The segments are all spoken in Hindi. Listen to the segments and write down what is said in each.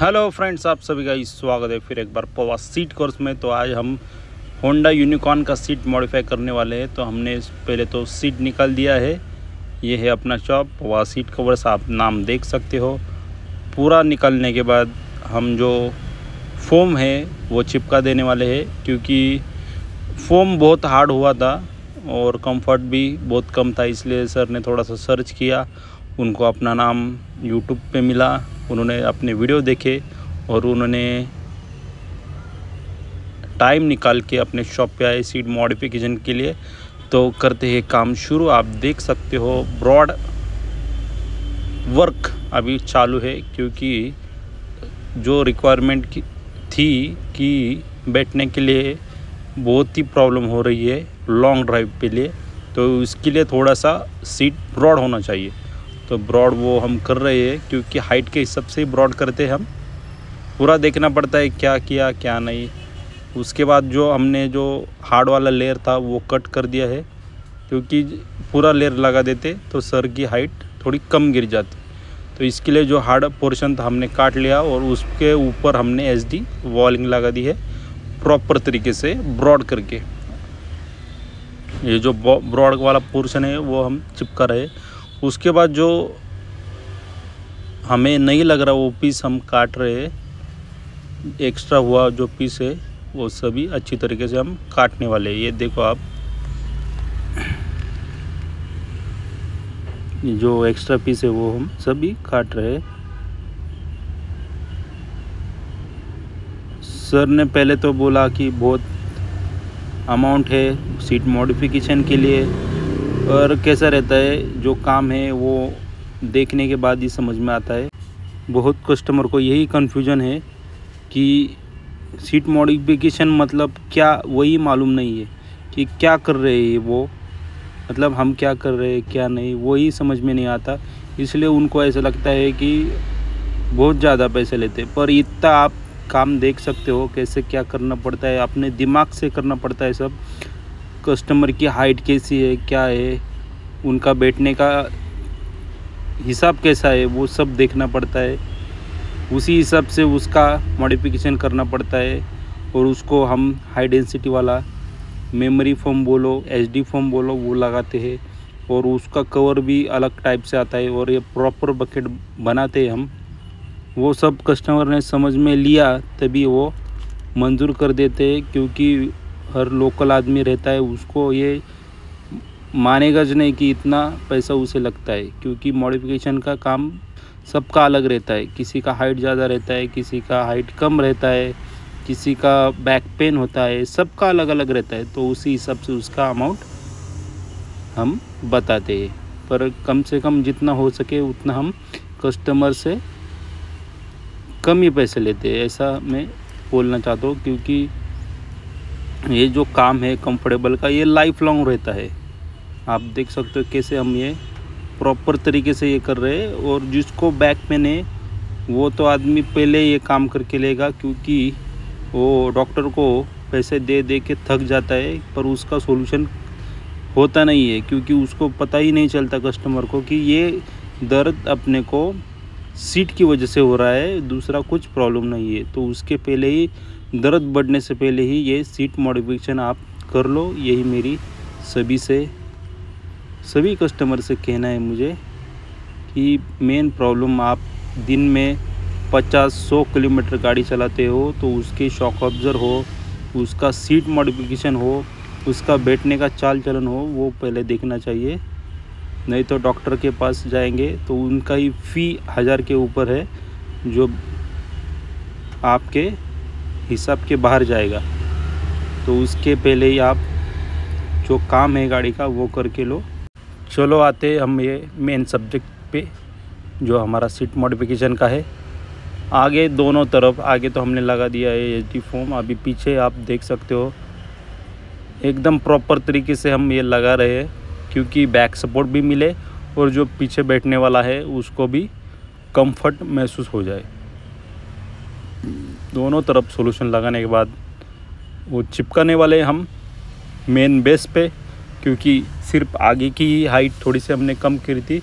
हेलो फ्रेंड्स, आप सभी का स्वागत है फिर एक बार पवा सीट कोर्स में। तो आज हम होंडा यूनिकॉर्न का सीट मॉडिफाई करने वाले हैं। तो हमने पहले तो सीट निकाल दिया है। ये है अपना शॉप पवा सीट कवर्स, आप नाम देख सकते हो। पूरा निकालने के बाद हम जो फोम है वो चिपका देने वाले हैं, क्योंकि फोम बहुत हार्ड हुआ था और कंफर्ट भी बहुत कम था। इसलिए सर ने थोड़ा सा सर्च किया, उनको अपना नाम यूट्यूब पे मिला, उन्होंने अपने वीडियो देखे और उन्होंने टाइम निकाल के अपने शॉप पे आए सीट मॉडिफिकेशन के लिए। तो करते हैं काम शुरू। आप देख सकते हो ब्रॉड वर्क अभी चालू है, क्योंकि जो रिक्वायरमेंट की थी कि बैठने के लिए बहुत ही प्रॉब्लम हो रही है लॉन्ग ड्राइव के लिए, तो इसके लिए थोड़ा सा सीट ब्रॉड होना चाहिए। तो ब्रॉड वो हम कर रहे हैं, क्योंकि हाइट के हिसाब से ब्रॉड करते हैं हम। पूरा देखना पड़ता है क्या किया क्या नहीं। उसके बाद जो हमने जो हार्ड वाला लेयर था वो कट कर दिया है, क्योंकि पूरा लेयर लगा देते तो सर की हाइट थोड़ी कम गिर जाती। तो इसके लिए जो हार्ड पोर्शन था हमने काट लिया और उसके ऊपर हमने SD वॉलिंग लगा दी है प्रॉपर तरीके से ब्रॉड करके। ये जो ब्रॉड वाला पोर्शन है वो हम चिपका रहे। उसके बाद जो हमें नहीं लग रहा वो पीस हम काट रहे हैं। एक्स्ट्रा हुआ जो पीस है वो सभी अच्छी तरीके से हम काटने वाले हैं। ये देखो आप, जो एक्स्ट्रा पीस है वो हम सभी काट रहे हैं। सर ने पहले तो बोला कि बहुत अमाउंट है सीट मॉडिफिकेशन के लिए, और कैसा रहता है जो काम है वो देखने के बाद ही समझ में आता है। बहुत कस्टमर को यही कन्फ्यूजन है कि सीट मॉडिफिकेशन मतलब क्या, वही मालूम नहीं है कि क्या कर रहे हैं वो, मतलब हम क्या कर रहे हैं क्या नहीं, वही समझ में नहीं आता। इसलिए उनको ऐसा लगता है कि बहुत ज़्यादा पैसे लेते हैं। पर इतना आप काम देख सकते हो कैसे क्या करना पड़ता है, अपने दिमाग से करना पड़ता है सब। कस्टमर की हाइट कैसी है क्या है, उनका बैठने का हिसाब कैसा है, वो सब देखना पड़ता है। उसी हिसाब से उसका मॉडिफिकेशन करना पड़ता है। और उसको हम हाई डेंसिटी वाला मेमोरी फोम बोलो SD फोम बोलो वो लगाते हैं, और उसका कवर भी अलग टाइप से आता है। और ये प्रॉपर बकेट बनाते हैं हम। वो सब कस्टमर ने समझ में लिया तभी वो मंजूर कर देते हैं, क्योंकि हर लोकल आदमी रहता है उसको ये मानेगा ज नहीं कि इतना पैसा उसे लगता है, क्योंकि मॉडिफिकेशन का काम सबका अलग रहता है। किसी का हाइट ज़्यादा रहता है, किसी का हाइट कम रहता है, किसी का बैक पेन होता है, सबका अलग अलग रहता है। तो उसी हिसाब से उसका अमाउंट हम बताते हैं। पर कम से कम जितना हो सके उतना हम कस्टमर से कम ही पैसे लेते हैं, ऐसा मैं बोलना चाहता हूँ। क्योंकि ये जो काम है कंफर्टेबल का, ये लाइफ लॉन्ग रहता है। आप देख सकते हो कैसे हम ये प्रॉपर तरीके से ये कर रहे हैं। और जिसको बैक पेन है वो तो आदमी पहले ये काम करके लेगा, क्योंकि वो डॉक्टर को पैसे दे दे के थक जाता है, पर उसका सॉल्यूशन होता नहीं है। क्योंकि उसको पता ही नहीं चलता कस्टमर को कि ये दर्द अपने को सीट की वजह से हो रहा है, दूसरा कुछ प्रॉब्लम नहीं है। तो उसके पहले ही, दर्द बढ़ने से पहले ही ये सीट मॉडिफिकेशन आप कर लो। यही मेरी सभी कस्टमर से कहना है मुझे कि मेन प्रॉब्लम, आप दिन में 50-100 किलोमीटर गाड़ी चलाते हो तो उसके शॉक ऑब्जर्व हो, उसका सीट मॉडिफिकेशन हो, उसका बैठने का चाल चलन हो, वो पहले देखना चाहिए। नहीं तो डॉक्टर के पास जाएंगे तो उनका ही फ़ी 1000 के ऊपर है, जो आपके हिसाब के बाहर जाएगा। तो उसके पहले ही आप जो काम है गाड़ी का वो करके लो। चलो आते हम ये मेन सब्जेक्ट पे, जो हमारा सीट मॉडिफिकेशन का है। आगे दोनों तरफ, आगे तो हमने लगा दिया है SD फोम। अभी पीछे आप देख सकते हो एकदम प्रॉपर तरीके से हम ये लगा रहे हैं, क्योंकि बैक सपोर्ट भी मिले और जो पीछे बैठने वाला है उसको भी कंफर्ट महसूस हो जाए। दोनों तरफ सॉल्यूशन लगाने के बाद वो चिपकाने वाले हम मेन बेस पे, क्योंकि सिर्फ आगे की हाइट थोड़ी सी हमने कम करी थी,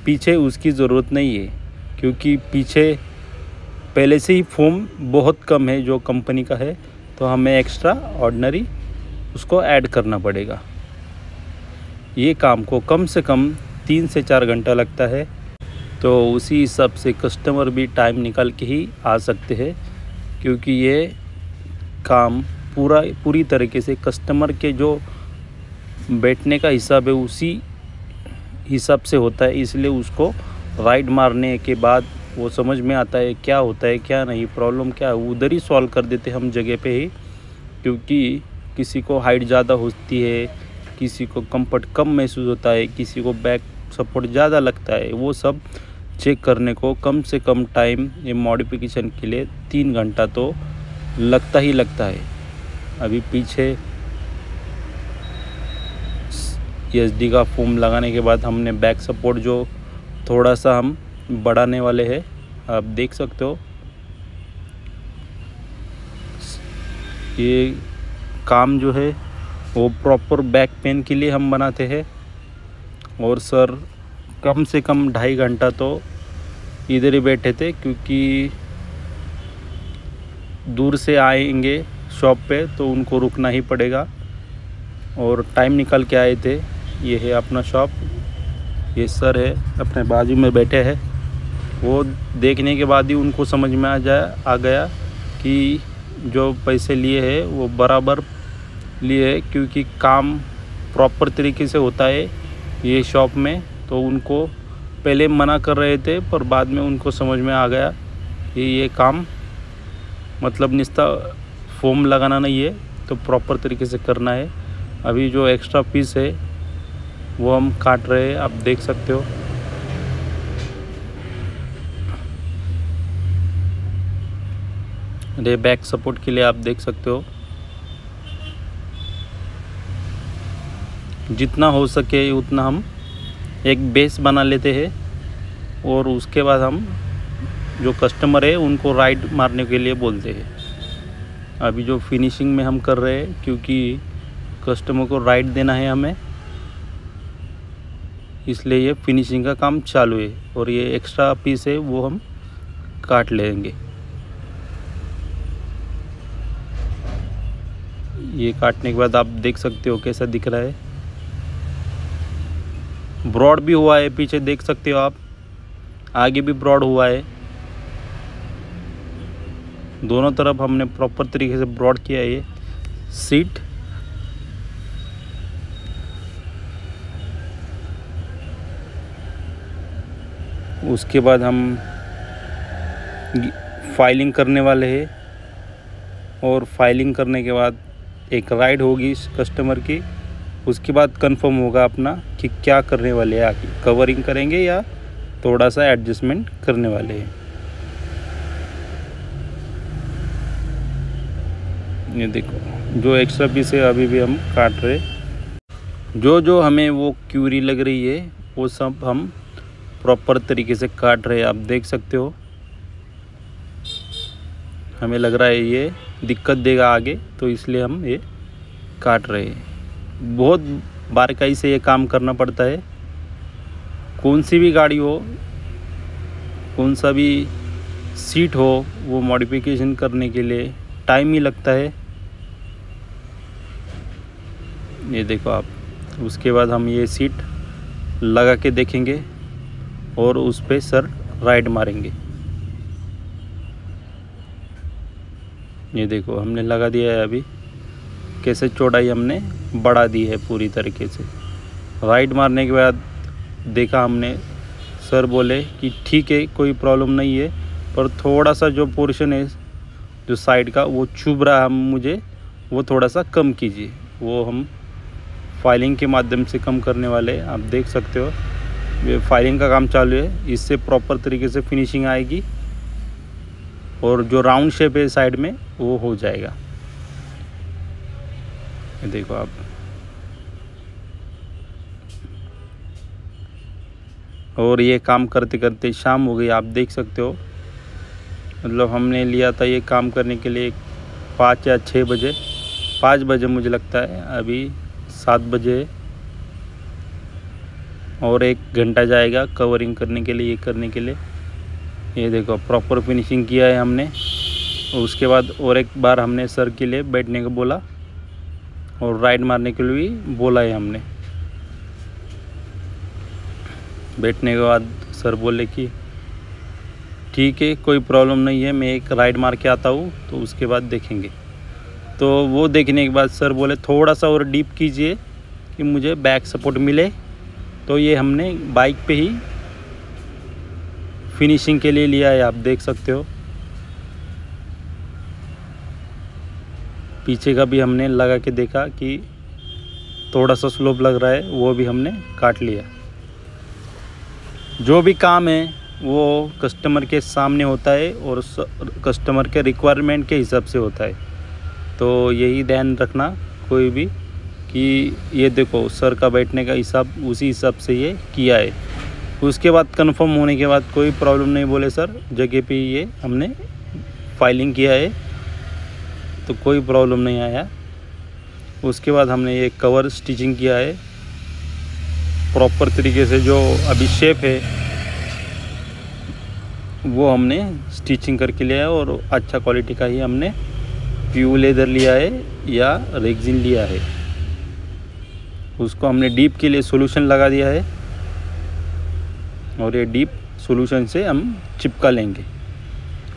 पीछे उसकी ज़रूरत नहीं है। क्योंकि पीछे पहले से ही फोम बहुत कम है जो कंपनी का है, तो हमें एक्स्ट्रा ऑर्डिनरी उसको ऐड करना पड़ेगा। ये काम को कम से कम 3 से 4 घंटा लगता है, तो उसी हिसाब से कस्टमर भी टाइम निकाल के ही आ सकते हैं, क्योंकि ये काम पूरी तरीके से कस्टमर के जो बैठने का हिसाब है उसी हिसाब से होता है। इसलिए उसको राइड मारने के बाद वो समझ में आता है क्या होता है क्या नहीं, प्रॉब्लम क्या है, उधर ही सॉल्व कर देते हम जगह पे ही। क्योंकि किसी को हाइट ज़्यादा होती है, किसी को कंफर्ट कम महसूस होता है, किसी को बैक सपोर्ट ज़्यादा लगता है, वो सब चेक करने को कम से कम टाइम ये मॉडिफिकेशन के लिए 3 घंटा तो लगता ही लगता है। अभी पीछे एसडी का फोम लगाने के बाद हमने बैक सपोर्ट जो थोड़ा सा हम बढ़ाने वाले हैं, आप देख सकते हो। ये काम जो है वो प्रॉपर बैक पेन के लिए हम बनाते हैं। और सर कम से कम 2.5 घंटा तो इधर ही बैठे थे, क्योंकि दूर से आएंगे शॉप पे तो उनको रुकना ही पड़ेगा, और टाइम निकाल के आए थे। ये है अपना शॉप, ये सर है अपने बाजू में बैठे हैं। वो देखने के बाद ही उनको समझ में आ गया कि जो पैसे लिए हैं वो बराबर लिए है, क्योंकि काम प्रॉपर तरीके से होता है ये शॉप में। तो उनको पहले मना कर रहे थे, पर बाद में उनको समझ में आ गया कि ये काम मतलब निस्ता फोम लगाना नहीं है, तो प्रॉपर तरीके से करना है। अभी जो एक्स्ट्रा पीस है वो हम काट रहे हैं, आप देख सकते हो। ये बैक सपोर्ट के लिए आप देख सकते हो। जितना हो सके उतना हम एक बेस बना लेते हैं, और उसके बाद हम जो कस्टमर है उनको राइड मारने के लिए बोलते हैं। अभी जो फिनिशिंग में हम कर रहे हैं, क्योंकि कस्टमर को राइड देना है हमें, इसलिए ये फिनिशिंग का काम चालू है। और ये एक्स्ट्रा पीस है वो हम काट लेंगे। ये काटने के बाद आप देख सकते हो कैसा दिख रहा है। ब्रॉड भी हुआ है, पीछे देख सकते हो आप, आगे भी ब्रॉड हुआ है। दोनों तरफ हमने प्रॉपर तरीके से ब्रॉड किया है ये सीट। उसके बाद हम फाइलिंग करने वाले हैं, और फाइलिंग करने के बाद एक राइड होगी कस्टमर की। उसके बाद कंफर्म होगा अपना कि क्या करने वाले हैं, आगे कवरिंग करेंगे या थोड़ा सा एडजस्टमेंट करने वाले हैं। ये देखो जो एक्स्ट्रा पीस है अभी भी हम काट रहे। जो हमें वो क्यूरी लग रही है वो सब हम प्रॉपर तरीके से काट रहे हैं, आप देख सकते हो। हमें लग रहा है ये दिक्कत देगा आगे, तो इसलिए हम ये काट रहे हैं। बहुत बारीकाई से ये काम करना पड़ता है। कौन सी भी गाड़ी हो, कौन सा भी सीट हो, वो मॉडिफिकेशन करने के लिए टाइम ही लगता है। ये देखो आप। उसके बाद हम ये सीट लगा के देखेंगे और उस पे सर राइड मारेंगे। ये देखो हमने लगा दिया है। अभी कैसे चौड़ाई हमने बढ़ा दी है पूरी तरीके से। राइड मारने के बाद देखा हमने, सर बोले कि ठीक है कोई प्रॉब्लम नहीं है, पर थोड़ा सा जो पोर्शन है जो साइड का वो चुभ रहा है, मुझे वो थोड़ा सा कम कीजिए। वो हम फाइलिंग के माध्यम से कम करने वाले। आप देख सकते हो ये फाइलिंग का काम चालू है। इससे प्रॉपर तरीके से फिनिशिंग आएगी और जो राउंड शेप है साइड में वो हो जाएगा। ये देखो आप। और ये काम करते करते शाम हो गई, आप देख सकते हो। मतलब हमने लिया था ये काम करने के लिए 5 या 6 बजे, 5 बजे मुझे लगता है, अभी 7 बजे और 1 घंटा जाएगा कवरिंग करने के लिए, ये करने के लिए। ये देखो प्रॉपर फिनिशिंग किया है हमने। उसके बाद और एक बार हमने सर के लिए बैठने को बोला और राइड मारने के लिए भी बोला है हमने। बैठने के बाद सर बोले कि ठीक है कोई प्रॉब्लम नहीं है, मैं एक राइड मार के आता हूँ तो उसके बाद देखेंगे। तो वो देखने के बाद सर बोले थोड़ा सा और डीप कीजिए कि मुझे बैक सपोर्ट मिले। तो ये हमने बाइक पे ही फिनिशिंग के लिए लिया है, आप देख सकते हो। पीछे का भी हमने लगा के देखा कि थोड़ा सा स्लोप लग रहा है, वो भी हमने काट लिया। जो भी काम है वो कस्टमर के सामने होता है और कस्टमर के रिक्वायरमेंट के हिसाब से होता है। तो यही ध्यान रखना कोई भी कि ये देखो सर का बैठने का हिसाब उसी हिसाब से ये किया है। उसके बाद कंफर्म होने के बाद कोई प्रॉब्लम नहीं बोले सर, जगह पे ये हमने फाइलिंग किया है तो कोई प्रॉब्लम नहीं आया। उसके बाद हमने ये कवर स्टिचिंग किया है प्रॉपर तरीके से। जो अभी शेप है वो हमने स्टिचिंग करके लिया है और अच्छा क्वालिटी का ही हमने प्योर लेदर लिया है या रेक्सिन लिया है। उसको हमने डीप के लिए सॉल्यूशन लगा दिया है और ये डीप सॉल्यूशन से हम चिपका लेंगे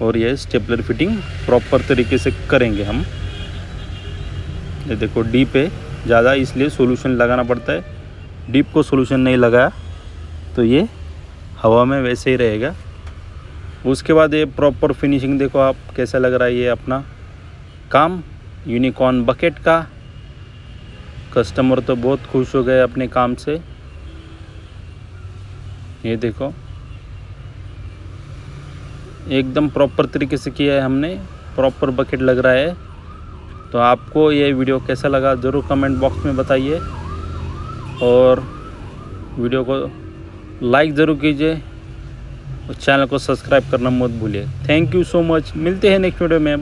और ये स्टेपलर फिटिंग प्रॉपर तरीके से करेंगे हम। ये देखो डीप है ज़्यादा, इसलिए सॉल्यूशन लगाना पड़ता है। डीप को सॉल्यूशन नहीं लगाया तो ये हवा में वैसे ही रहेगा। उसके बाद ये प्रॉपर फिनिशिंग देखो आप कैसा लग रहा है। ये अपना काम यूनिकॉर्न बकेट का, कस्टमर तो बहुत खुश हो गए अपने काम से। ये देखो एकदम प्रॉपर तरीके से किया है हमने, प्रॉपर बकेट लग रहा है। तो आपको ये वीडियो कैसा लगा ज़रूर कमेंट बॉक्स में बताइए और वीडियो को लाइक ज़रूर कीजिए और चैनल को सब्सक्राइब करना मत भूलिए। थैंक यू सो मच, मिलते हैं नेक्स्ट वीडियो में।